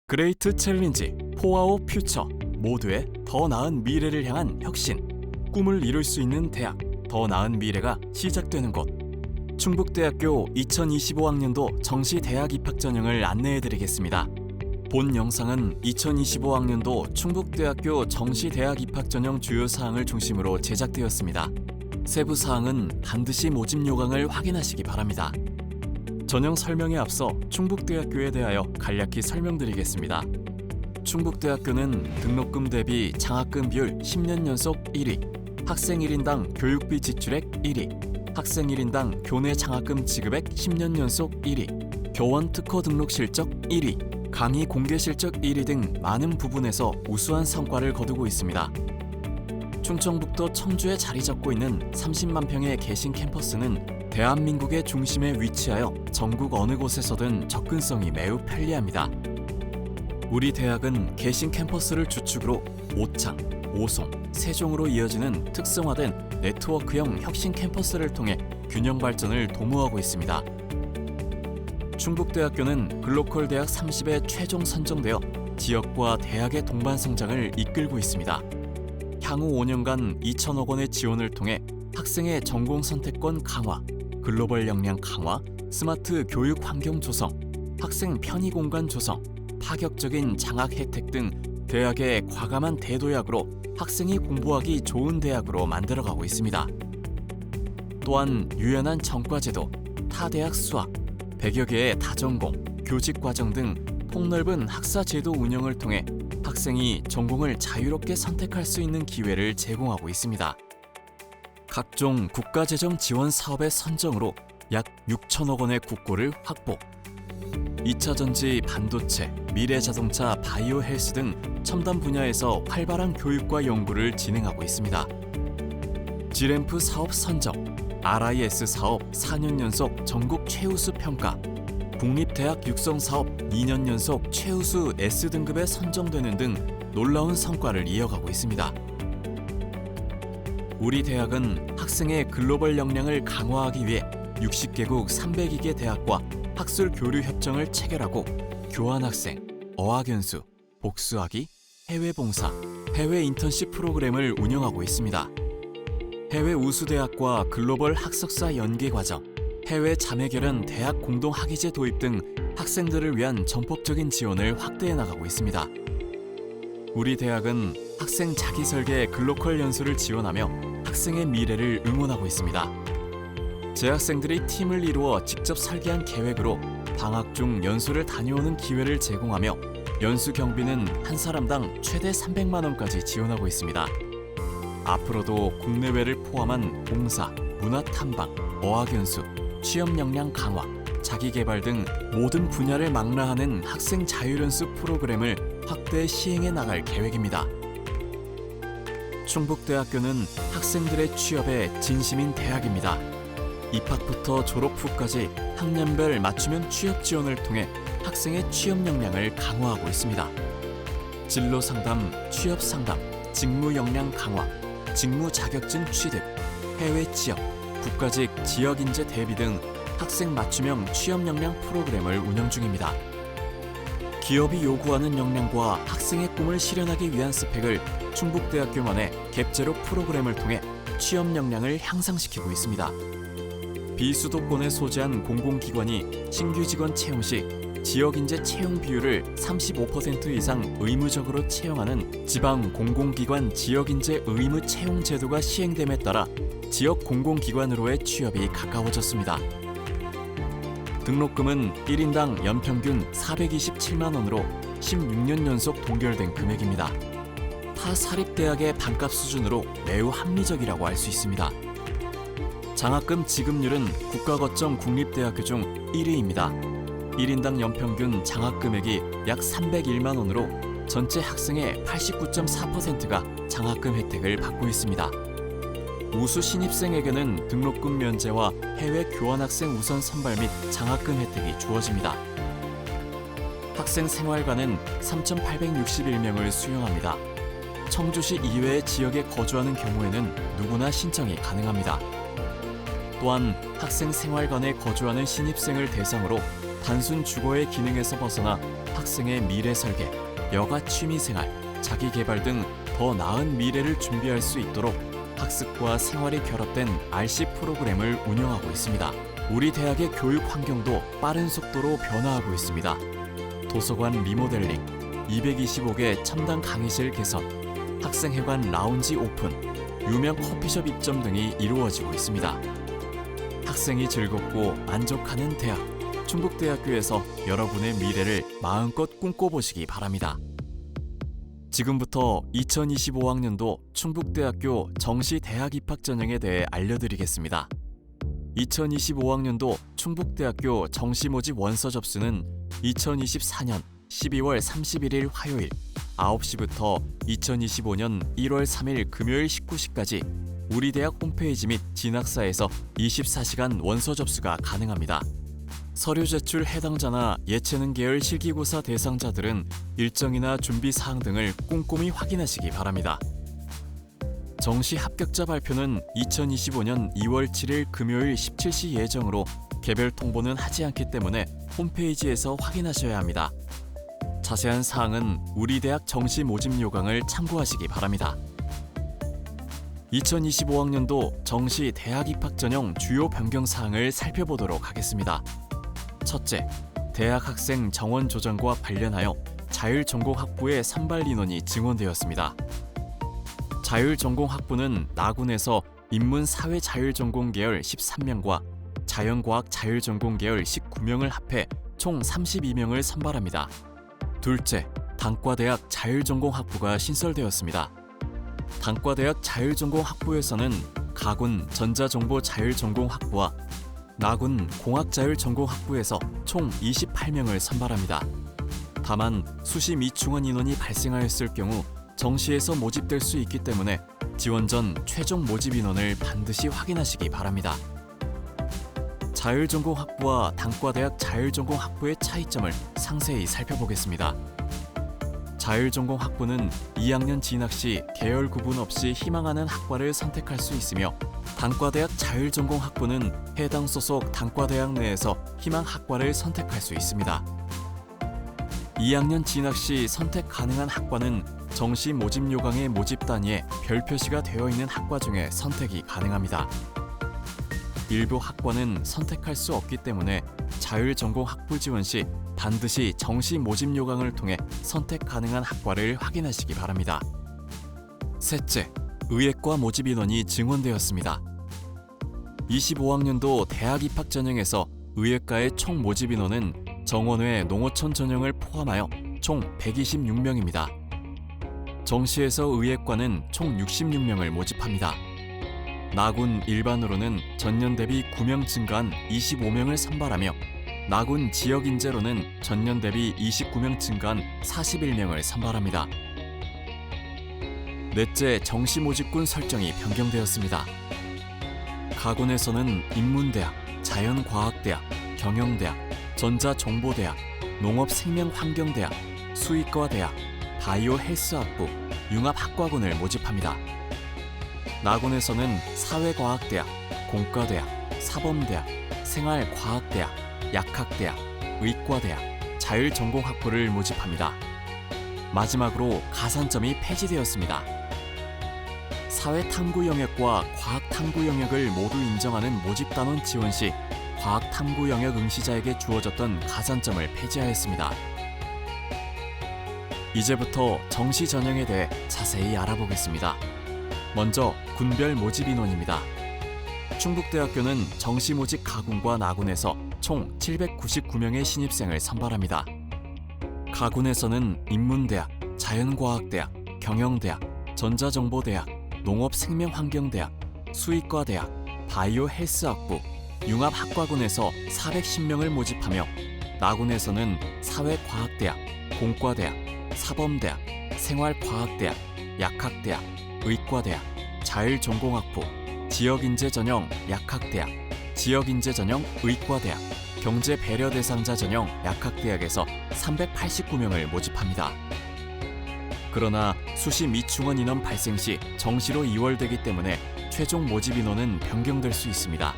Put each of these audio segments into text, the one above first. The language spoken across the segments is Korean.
그레이트 챌린지, 포아오 퓨처, 모두의 더 나은 미래를 향한 혁신, 꿈을 이룰 수 있는 대학, 더 나은 미래가 시작되는 곳. 충북대학교 2025학년도 정시 대학 입학 전형을 안내해드리겠습니다. 본 영상은 2025학년도 충북대학교 정시 대학 입학 전형 주요 사항을 중심으로 제작되었습니다. 세부 사항은 반드시 모집 요강을 확인하시기 바랍니다. 전형 설명에 앞서 충북대학교에 대하여 간략히 설명드리겠습니다. 충북대학교는 등록금 대비 장학금 비율 10년 연속 1위, 학생 1인당 교육비 지출액 1위, 학생 1인당 교내 장학금 지급액 10년 연속 1위, 교원 특허 등록 실적 1위, 강의 공개 실적 1위 등 많은 부분에서 우수한 성과를 거두고 있습니다. 충청북도 청주에 자리 잡고 있는 30만 평의 개신 캠퍼스는 대한민국의 중심에 위치하여 전국 어느 곳에서든 접근성이 매우 편리합니다. 우리 대학은 개신 캠퍼스를 주축으로 오창, 오송, 세종으로 이어지는 특성화된 네트워크형 혁신 캠퍼스를 통해 균형 발전을 도모하고 있습니다. 충북대학교는 글로컬 대학 30에 최종 선정되어 지역과 대학의 동반 성장을 이끌고 있습니다. 향후 5년간 2천억 원의 지원을 통해 학생의 전공 선택권 강화, 글로벌 역량 강화, 스마트 교육 환경 조성, 학생 편의 공간 조성, 파격적인 장학 혜택 등 대학의 과감한 대도약으로 학생이 공부하기 좋은 대학으로 만들어가고 있습니다. 또한 유연한 전과제도, 타대학 수학, 100여 개의 다전공, 교직 과정 등 폭넓은 학사 제도 운영을 통해 학생이 전공을 자유롭게 선택할 수 있는 기회를 제공하고 있습니다. 각종 국가재정 지원 사업의 선정으로 약 6천억 원의 국고를 확보, 2차 전지, 반도체, 미래자동차, 바이오 헬스 등 첨단 분야에서 활발한 교육과 연구를 진행하고 있습니다. 지램프 사업 선정, RIS 사업 4년 연속 전국 최우수 평가, 국립대학 육성 사업 2년 연속 최우수 S등급에 선정되는 등 놀라운 성과를 이어가고 있습니다. 우리 대학은 학생의 글로벌 역량을 강화하기 위해 60개국 302개 대학과 학술 교류 협정을 체결하고 교환학생, 어학연수, 복수학위, 해외 봉사, 해외 인턴십 프로그램을 운영하고 있습니다. 해외 우수대학과 글로벌 학석사 연계 과정, 해외 자매결연 대학 공동 학위제 도입 등 학생들을 위한 전폭적인 지원을 확대해 나가고 있습니다. 우리 대학은 학생 자기설계 글로컬 연수를 지원하며 학생의 미래를 응원하고 있습니다. 재학생들이 팀을 이루어 직접 설계한 계획으로 방학 중 연수를 다녀오는 기회를 제공하며 연수 경비는 한 사람당 최대 300만 원까지 지원하고 있습니다. 앞으로도 국내외를 포함한 봉사, 문화탐방, 어학연수, 취업 역량 강화, 자기개발 등 모든 분야를 망라하는 학생 자율연수 프로그램을 확대 시행해 나갈 계획입니다. 충북대학교는 학생들의 취업에 진심인 대학입니다. 입학부터 졸업 후까지 학년별 맞춤형 취업 지원을 통해 학생의 취업 역량을 강화하고 있습니다. 진로 상담, 취업 상담, 직무 역량 강화, 직무 자격증 취득, 해외 지역, 국가직 지역 인재 대비 등 학생 맞춤형 취업 역량 프로그램을 운영 중입니다. 기업이 요구하는 역량과 학생의 꿈을 실현하기 위한 스펙을 충북대학교만의 갭제로 프로그램을 통해 취업 역량을 향상시키고 있습니다. 비수도권에 소재한 공공기관이 신규 직원 채용 시 지역 인재 채용 비율을 35% 이상 의무적으로 채용하는 지방 공공기관 지역 인재 의무 채용 제도가 시행됨에 따라 지역 공공기관으로의 취업이 가까워졌습니다. 등록금은 1인당 연평균 427만 원으로 16년 연속 동결된 금액입니다. 타 사립대학의 반값 수준으로 매우 합리적이라고 할 수 있습니다. 장학금 지급률은 국가 거점 국립대학교 중 1위입니다. 1인당 연평균 장학금액이 약 301만 원으로 전체 학생의 89.4%가 장학금 혜택을 받고 있습니다. 우수 신입생에게는 등록금 면제와 해외 교환학생 우선 선발 및 장학금 혜택이 주어집니다. 학생 생활관은 3,861명을 수용합니다. 청주시 이외의 지역에 거주하는 경우에는 누구나 신청이 가능합니다. 또한 학생 생활관에 거주하는 신입생을 대상으로 단순 주거의 기능에서 벗어나 학생의 미래 설계, 여가 취미생활, 자기개발 등 더 나은 미래를 준비할 수 있도록 학습과 생활이 결합된 RC 프로그램을 운영하고 있습니다. 우리 대학의 교육 환경도 빠른 속도로 변화하고 있습니다. 도서관 리모델링, 225개 첨단 강의실 개선, 학생회관 라운지 오픈, 유명 커피숍 입점 등이 이루어지고 있습니다. 학생이 즐겁고 만족하는 대학, 충북대학교에서 여러분의 미래를 마음껏 꿈꿔보시기 바랍니다. 지금부터 2025학년도 충북대학교 정시 대학 입학 전형에 대해 알려드리겠습니다. 2025학년도 충북대학교 정시 모집 원서 접수는 2024년 12월 31일 화요일 9시부터 2025년 1월 3일 금요일 19시까지 우리 대학 홈페이지 및 진학사에서 24시간 원서 접수가 가능합니다. 서류 제출 해당자나 예체능 계열 실기고사 대상자들은 일정이나 준비 사항 등을 꼼꼼히 확인하시기 바랍니다. 정시 합격자 발표는 2025년 2월 7일 금요일 17시 예정으로 개별 통보는 하지 않기 때문에 홈페이지에서 확인하셔야 합니다. 자세한 사항은 우리 대학 정시 모집 요강을 참고하시기 바랍니다. 2025학년도 정시 대학 입학 전형 주요 변경 사항을 살펴보도록 하겠습니다. 첫째, 대학 학생 정원 조정과 관련하여 자율전공학부의 선발 인원이 증원되었습니다. 자율전공학부는 나군에서 인문사회 자율전공 계열 13명과 자연과학 자율전공 계열 19명을 합해 총 32명을 선발합니다. 둘째, 단과대학 자율전공학부가 신설되었습니다. 단과대학 자율전공학부에서는 가군 전자정보 자율전공학부와 나군 공학자율전공학부에서 총 28명을 선발합니다. 다만 수시 미충원 인원이 발생하였을 경우 정시에서 모집될 수 있기 때문에 지원 전 최종 모집 인원을 반드시 확인하시기 바랍니다. 자율전공학부와 단과대학 자율전공학부의 차이점을 상세히 살펴보겠습니다. 자율전공학부는 2학년 진학 시 계열 구분 없이 희망하는 학과를 선택할 수 있으며 단과대학 자율전공학부는 해당 소속 단과대학 내에서 희망 학과를 선택할 수 있습니다. 2학년 진학 시 선택 가능한 학과는 정시 모집 요강의 모집 단위에 별 표시가 되어 있는 학과 중에 선택이 가능합니다. 일부 학과는 선택할 수 없기 때문에 자율전공학부 지원 시 반드시 정시 모집 요강을 통해 선택 가능한 학과를 확인하시기 바랍니다. 셋째, 의예과 모집 인원이 증원되었습니다. 25학년도 대학 입학 전형에서 의예과의 총 모집 인원은 정원외 농어촌 전형을 포함하여 총 126명입니다. 정시에서 의예과는 총 66명을 모집합니다. 나군 일반으로는 전년 대비 9명 증가한 25명을 선발하며 나군 지역 인재로는 전년 대비 29명 증가한 41명을 선발합니다. 넷째, 정시 모집군 설정이 변경되었습니다. 가군에서는 인문대학, 자연과학대학, 경영대학, 전자정보대학, 농업생명환경대학, 수의과대학, 바이오 헬스학부, 융합학과군을 모집합니다. 나군에서는 사회과학대학, 공과대학, 사범대학, 생활과학대학, 약학대학, 의과대학, 자율전공학부를 모집합니다. 마지막으로 가산점이 폐지되었습니다. 사회탐구 영역과 과학탐구 영역을 모두 인정하는 모집단원 지원 시 과학탐구 영역 응시자에게 주어졌던 가산점을 폐지하였습니다. 이제부터 정시 전형에 대해 자세히 알아보겠습니다. 먼저 군별 모집 인원입니다. 충북대학교는 정시 모집 가군과 나군에서 총 799명의 신입생을 선발합니다. 가군에서는 인문대학, 자연과학대학, 경영대학, 전자정보대학, 농업생명환경대학, 수의과대학, 바이오 헬스학부, 융합학과군에서 410명을 모집하며 나군에서는 사회과학대학, 공과대학, 사범대학, 생활과학대학, 약학대학, 의과대학, 자율전공학부, 지역인재 전형 약학대학, 지역인재 전형 의과대학, 경제 배려 대상자 전형 약학대학에서 389명을 모집합니다. 그러나 수시 미충원 인원 발생 시 정시로 이월되기 때문에 최종 모집 인원은 변경될 수 있습니다.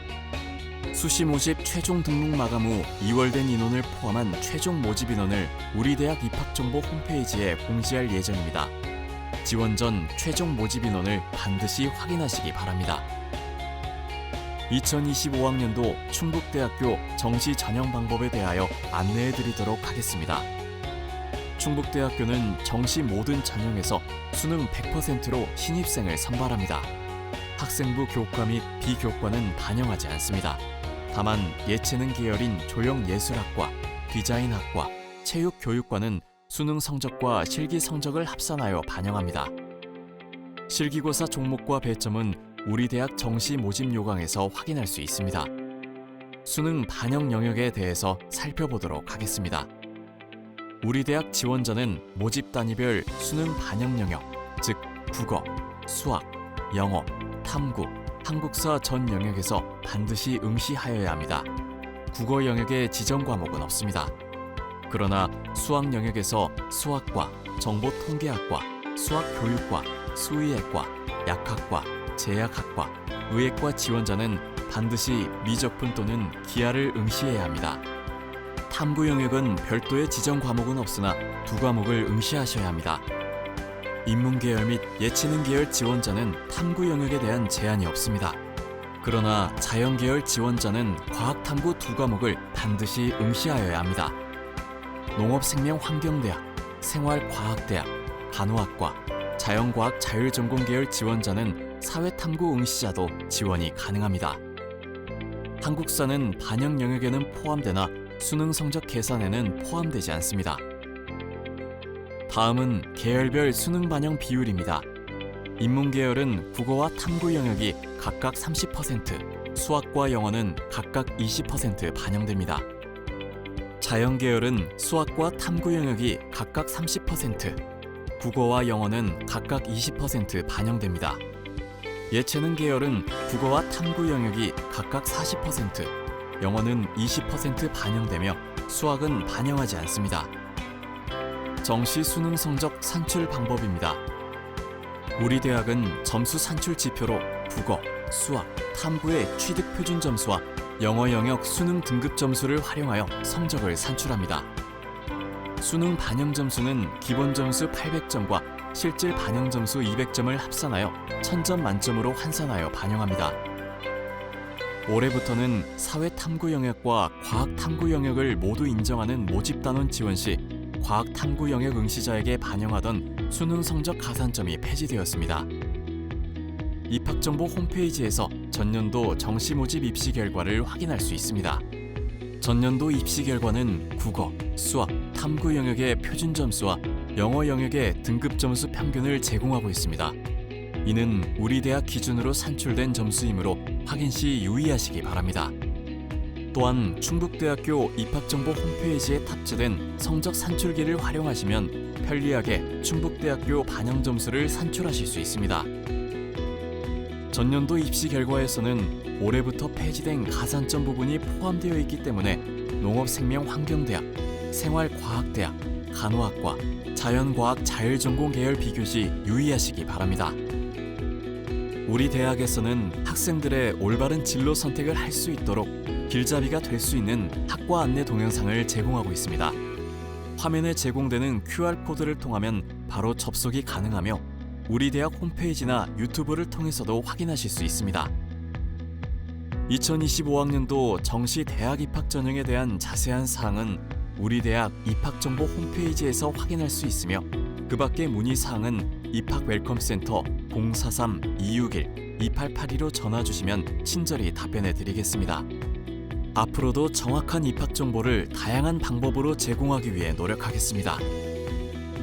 수시 모집 최종 등록 마감 후 2월된 인원을 포함한 최종 모집 인원을 우리 대학 입학정보 홈페이지에 공지할 예정입니다. 지원 전 최종 모집 인원을 반드시 확인하시기 바랍니다. 2025학년도 충북대학교 정시 전형 방법에 대하여 안내해 드리도록 하겠습니다. 충북대학교는 정시 모든 전형에서 수능 100%로 신입생을 선발합니다. 학생부 교과 및 비교과는 반영하지 않습니다. 다만 예체능 계열인 조형예술학과, 디자인학과, 체육교육과는 수능 성적과 실기 성적을 합산하여 반영합니다. 실기고사 종목과 배점은 우리 대학 정시 모집 요강에서 확인할 수 있습니다. 수능 반영 영역에 대해서 살펴보도록 하겠습니다. 우리 대학 지원자는 모집 단위별 수능 반영 영역, 즉 국어, 수학, 영어, 탐구, 한국사 전 영역에서 반드시 응시하여야 합니다. 국어 영역의 지정 과목은 없습니다. 그러나 수학 영역에서 수학과, 정보통계학과, 수학교육과, 수의학과, 약학과, 제약학과, 의학과 지원자는 반드시 미적분 또는 기하를 응시해야 합니다. 탐구 영역은 별도의 지정 과목은 없으나 두 과목을 응시하셔야 합니다. 인문계열 및 예체능 계열 지원자는 탐구 영역에 대한 제한이 없습니다. 그러나 자연계열 지원자는 과학탐구 두 과목을 반드시 응시하여야 합니다. 농업생명환경대학, 생활과학대학, 간호학과, 자연과학 자율전공 계열 지원자는 사회탐구 응시자도 지원이 가능합니다. 한국사는 반영 영역에는 포함되나 수능 성적 계산에는 포함되지 않습니다. 다음은 계열별 수능 반영 비율입니다. 인문계열은 국어와 탐구 영역이 각각 30%, 수학과 영어는 각각 20% 반영됩니다. 자연계열은 수학과 탐구 영역이 각각 30%, 국어와 영어는 각각 20% 반영됩니다. 예체능 계열은 국어와 탐구 영역이 각각 40%, 영어는 20% 반영되며 수학은 반영하지 않습니다. 정시 수능 성적 산출 방법입니다. 우리 대학은 점수 산출 지표로 국어, 수학, 탐구의 취득 표준 점수와 영어 영역 수능 등급 점수를 활용하여 성적을 산출합니다. 수능 반영 점수는 기본 점수 800점과 실질 반영 점수 200점을 합산하여 1000점 만점으로 환산하여 반영합니다. 올해부터는 사회탐구 영역과 과학탐구 영역을 모두 인정하는 모집단원 지원 시 과학탐구 영역 응시자에게 반영하던 수능 성적 가산점이 폐지되었습니다. 입학정보 홈페이지에서 전년도 정시 모집 입시 결과를 확인할 수 있습니다. 전년도 입시 결과는 국어, 수학, 탐구 영역의 표준 점수와 영어 영역의 등급 점수 평균을 제공하고 있습니다. 이는 우리 대학 기준으로 산출된 점수이므로 확인 시 유의하시기 바랍니다. 또한 충북대학교 입학정보 홈페이지에 탑재된 성적 산출기를 활용하시면 편리하게 충북대학교 반영 점수를 산출하실 수 있습니다. 전년도 입시 결과에서는 올해부터 폐지된 가산점 부분이 포함되어 있기 때문에 농업생명환경대학, 생활과학대학, 간호학과, 자연과학 자율전공 계열 비교 시 유의하시기 바랍니다. 우리 대학에서는 학생들의 올바른 진로 선택을 할 수 있도록 길잡이가 될 수 있는 학과 안내 동영상을 제공하고 있습니다. 화면에 제공되는 QR코드를 통하면 바로 접속이 가능하며 우리 대학 홈페이지나 유튜브를 통해서도 확인하실 수 있습니다. 2025학년도 정시 대학 입학 전형에 대한 자세한 사항은 우리 대학 입학정보 홈페이지에서 확인할 수 있으며 그 밖의 문의사항은 입학 웰컴센터 043-261-2882로 전화 주시면 친절히 답변해 드리겠습니다. 앞으로도 정확한 입학 정보를 다양한 방법으로 제공하기 위해 노력하겠습니다.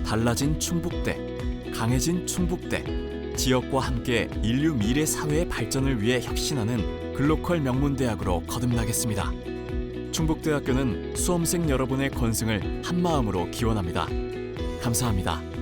달라진 충북대, 강해진 충북대, 지역과 함께 인류 미래 사회의 발전을 위해 혁신하는 글로컬 명문대학으로 거듭나겠습니다. 충북대학교는 수험생 여러분의 건승을 한마음으로 기원합니다. 감사합니다.